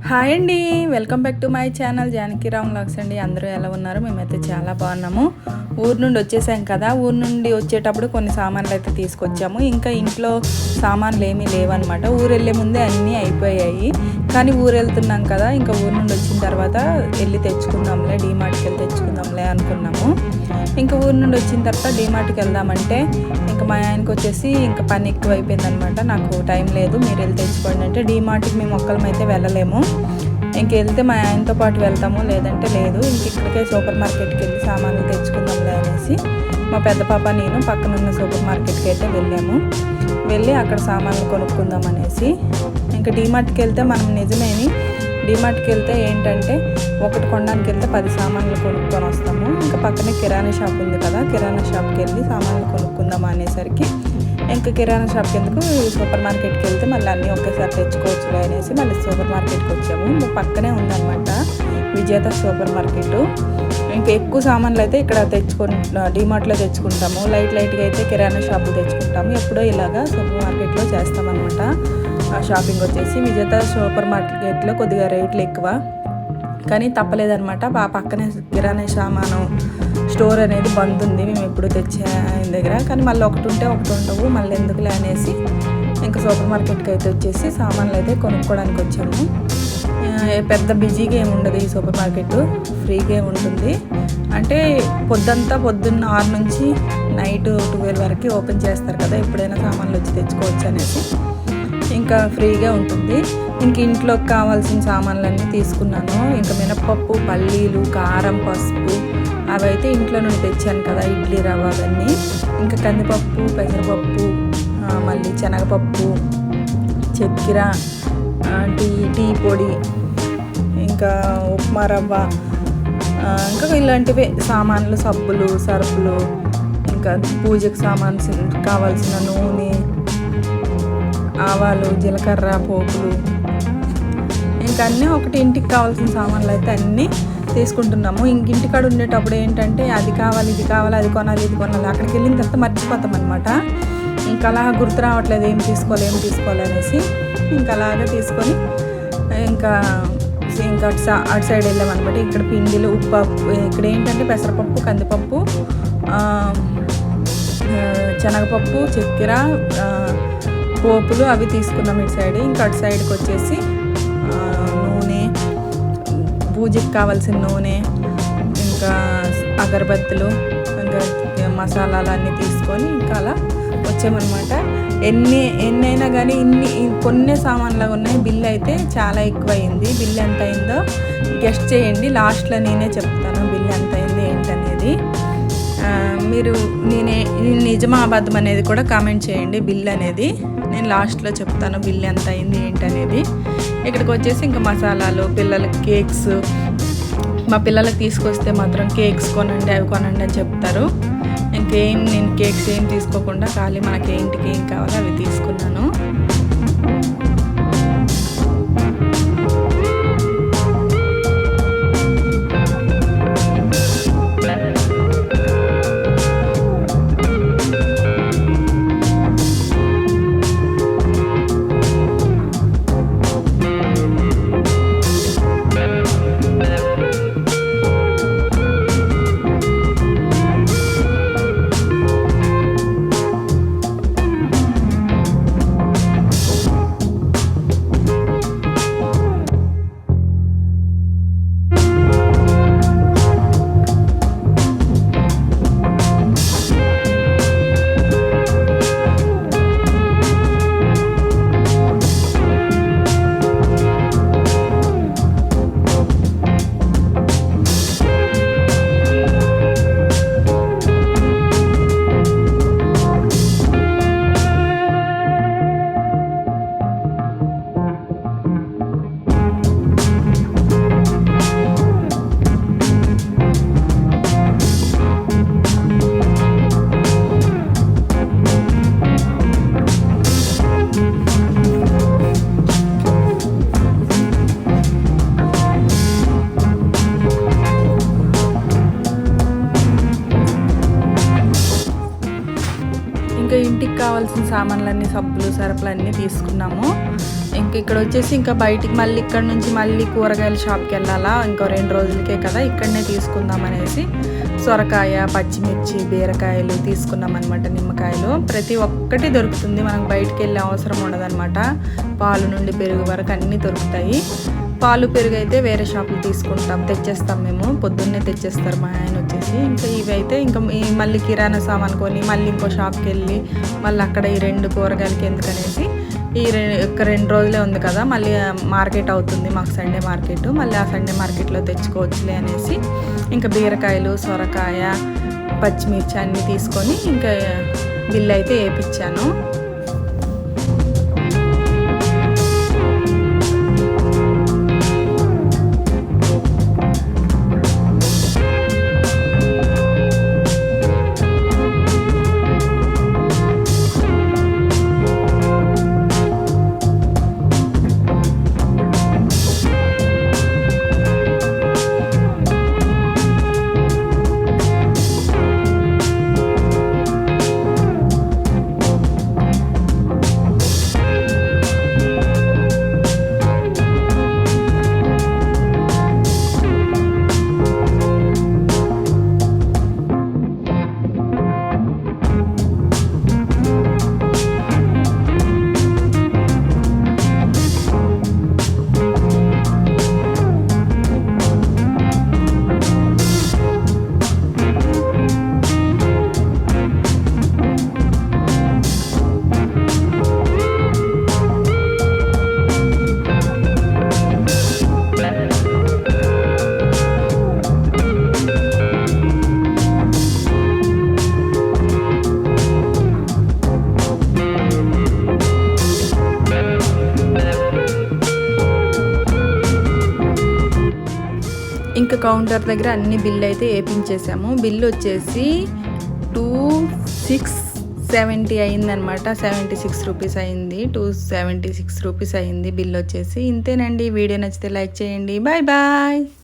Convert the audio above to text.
Hi అండి, welcome back to my channel Janakiram vlogs అండి. అందరూ ఎలా ఉన్నారు? మేమైతే చాలా బాగున్నాము. ఊరు నుండి వచ్చేసాం కదా, ఊరు నుండి వచ్చేటప్పుడు కొన్ని సామాన్లు అయితే తీసుకొచ్చాము. ఇంకా ఇంట్లో సామాన్లు ఏమీ లేవన్నమాట. ఊరు వెళ్ళే ముందే అన్నీ అయిపోయాయి. కానీ ఊరు వెళ్తున్నాం కదా, ఇంకా ఊరు నుండి వచ్చిన తర్వాత వెళ్ళి తెచ్చుకుందాంలే, డీమార్ట్కి వెళ్ళి తెచ్చుకుందాంలే అనుకున్నాము. ఇంకా ఊరు నుండి వచ్చిన తర్వాత డీమార్ట్కి వెళ్దామంటే ఇంకా మా ఆయనకు వచ్చేసి ఇంకా పని ఎక్కువ అయిపోయిందనమాట. నాకు టైం లేదు, మీరు వెళ్ళి తెచ్చుకోండి అంటే డీమార్ట్కి మేము ఒక్కరం అయితే వెళ్ళలేము. ఇంక వెళ్తే మా ఆయనతో పాటు వెళ్తాము, లేదంటే లేదు. ఇంక ఇక్కడికే సూపర్ మార్కెట్కి వెళ్ళి సామాన్లు తెచ్చుకుందాంలే అనేసి మా పెద్ద పాప నేను పక్కనున్న సూపర్ మార్కెట్కి అయితే వెళ్ళి అక్కడ సామాన్లు కొనుక్కుందాం అనేసి. ఇంకా డీమార్ట్కి వెళ్తే మనం నిజమేని డీమార్ట్కి వెళ్తే ఏంటంటే ఒకటి కొనడానికి వెళ్తే 10 సామాన్లు కొనుక్కొని వస్తాము. ఇంకా పక్కనే కిరాణా షాప్ ఉంది కదా, కిరాణా షాప్కి వెళ్ళి సామాన్లు కొనుక్కుందాం అనేసరికి ఇంకా కిరాణా షాప్కి ఎందుకు సూపర్ మార్కెట్కి వెళ్తే మళ్ళీ అన్నీ ఒకేసారి తెచ్చుకోవచ్చులే అనేసి మళ్ళీ సూపర్ మార్కెట్కి వచ్చాము. పక్కనే ఉందన్నమాట విజేత సూపర్ మార్కెట్. ఇంకా ఎక్కువ సామాన్లు అయితే ఇక్కడ డీమార్ట్లో తెచ్చుకుంటాము. లైట్గా అయితే కిరాణా షాపులు తెచ్చుకుంటాము. ఎప్పుడో ఇలాగా సూపర్ మార్కెట్లో చేస్తామన్నమాట. షాపింగ్ వచ్చేసి విజేత సూపర్ మార్కెట్లో కొద్దిగా రేట్లు ఎక్కువ, కానీ తప్పలేదన్నమాట. పక్కనే కిరాణా సామాను స్టోర్ అనేది బంద్ ఉంది. మేము ఎప్పుడు తెచ్చే ఆయన దగ్గర, కానీ మళ్ళీ ఒకటి ఉంటే ఒకటి ఉండవు, మళ్ళీ ఎందుకులే అనేసి ఇంకా సూపర్ మార్కెట్కి అయితే వచ్చేసి సామాన్లు అయితే కొనుక్కోవడానికి వచ్చాము. పెద్ద బిజీగా ఏమి ఉండదు ఈ సూపర్ మార్కెట్, ఫ్రీగా ఉంటుంది. అంటే పొద్దున్న 6 నుంచి నైట్ 12 వరకు ఓపెన్ చేస్తారు కదా, ఎప్పుడైనా సామాన్లు వచ్చి తెచ్చుకోవచ్చు అనేసి ఇంకా ఫ్రీగా ఉంటుంది. ఇంక ఇంట్లోకి కావాల్సిన సామాన్లన్నీ తీసుకున్నాను. ఇంకా మినపప్పు, పల్లీలు, కారం, పసుపు అవైతే ఇంట్లో నుండి తెచ్చాను కదా, ఇడ్లీ రవ్వ అవన్నీ. ఇంకా కందిపప్పు, పెసరపప్పు, మళ్ళీ శనగపప్పు, చక్కెర, టీ పొడి, ఇంకా ఉప్మా రవ్వ, ఇంకా ఇలాంటివే సామాన్లు, సబ్బులు, సరుపులు, ఇంకా పూజకు కావాల్సిన నూనె, ఆవాలు, జీలకర్ర, పోపులు, ఇంకా అన్నీ ఒకటి ఇంటికి కావాల్సిన సామాన్లు అయితే అన్నీ తీసుకుంటున్నాము. ఇంటికాడ ఉండేటప్పుడు ఏంటంటే అది కావాలి, ఇది కావాలి, అది కొనాలి, ఇది కొనాలి, అక్కడికి వెళ్ళిన తర్వాత మర్చిపోతాం అనమాట. ఇంకా అలా గుర్తు రావట్లేదు ఏం తీసుకోవాలి అనేసి ఇంకా అలాగే తీసుకొని ఇంకా అటు సైడ్ వెళ్ళామన్నమాట. ఇక్కడ పిండిలు, ఉప్పు, ఇక్కడ ఏంటంటే పెసరపప్పు, కందిపప్పు, శనగపప్పు, చక్కెర, పోపులు అవి తీసుకున్నాం ఇటు సైడ్. ఇంకా అటు సైడ్కి వచ్చేసి నూనె, పూజకి కావాల్సిన నూనె, ఇంకా అగరబత్తులు, ఇంకా మసాలాలు అన్నీ తీసుకొని ఇంకా అలా వచ్చామన్నమాట. ఎన్నైనా కానీ కొన్ని సామాన్లు ఉన్నాయి. బిల్ అయితే చాలా ఎక్కువ అయింది. బిల్ ఎంత అయిందో గెస్ట్ చేయండి, లాస్ట్లో నేనే చెప్తాను బిల్ ఎంత అయింది ఏంటనేది. మీరు నిజమా అబద్ధం అనేది కూడా కామెంట్ చేయండి. బిల్ అనేది నేను లాస్ట్లో చెప్తాను బిల్ ఎంత అయింది ఏంటనేది. ఇక్కడికి వచ్చేసి ఇంకా మసాలాలు, పిల్లలకి కేక్స్, మా పిల్లలకి తీసుకొస్తే మాత్రం కేక్స్ కొనండి, అవి కొనండి అని చెప్తారు. నేను కేక్స్ ఏం తీసుకోకుండా ఖాళీ మనకి ఇంటికి ఏం కావాలో అవి తీసుకున్నాను. ఇంకా ఇంటికి కావాల్సిన సామాన్లన్నీ, సబ్బులు, సరుపులు అన్నీ తీసుకున్నాము. ఇంక ఇక్కడ వచ్చేసి ఇంకా బయటికి మళ్ళీ ఇక్కడ నుంచి మళ్ళీ కూరగాయల షాప్కి వెళ్ళాలా, ఇంకో 2 రోజులకే కదా, ఇక్కడనే తీసుకుందాం అనేసి సొరకాయ, పచ్చిమిర్చి, బీరకాయలు తీసుకున్నాం అనమాట. నిమ్మకాయలు ప్రతి ఒక్కటి దొరుకుతుంది, మనకు బయటికి వెళ్ళే అవసరం ఉండదన్నమాట. పాలు నుండి పెరుగు వరకు అన్నీ దొరుకుతాయి. పాలు పెరుగు అయితే వేరే షాపులు తెచ్చేస్తాం మేము, పొద్దున్నే తెచ్చేస్తారు మా ఆయన వచ్చేసి. ఇంకా ఇవైతే ఇంకా మళ్ళీ కిరాణా సామాన్ కొని మళ్ళీ ఇంకో షాప్కి వెళ్ళి మళ్ళీ అక్కడ ఈ 2 కూరగాయలకి ఎందుకనేసి ఈ 2 రోజులే ఉంది కదా, మళ్ళీ మార్కెట్ అవుతుంది మాకు, సండే మార్కెట్, మళ్ళీ ఆ సండే మార్కెట్లో తెచ్చుకోవచ్చులే అనేసి ఇంకా బీరకాయలు, సొరకాయ, పచ్చిమిర్చి అన్నీ తీసుకొని ఇంకా బిల్లు అయితే వేయించాను. ఇంకా కౌంటర్ దగ్గర అన్ని బిల్లు అయితే వేయించేసాము. బిల్లు వచ్చేసి 2670 అయిందనమాట, 76 రూపీస్ అయింది, 276 రూపీస్ అయింది బిల్ వచ్చేసి. ఇంతేనండి. వీడియో నచ్చితే లైక్ చేయండి. Bye bye.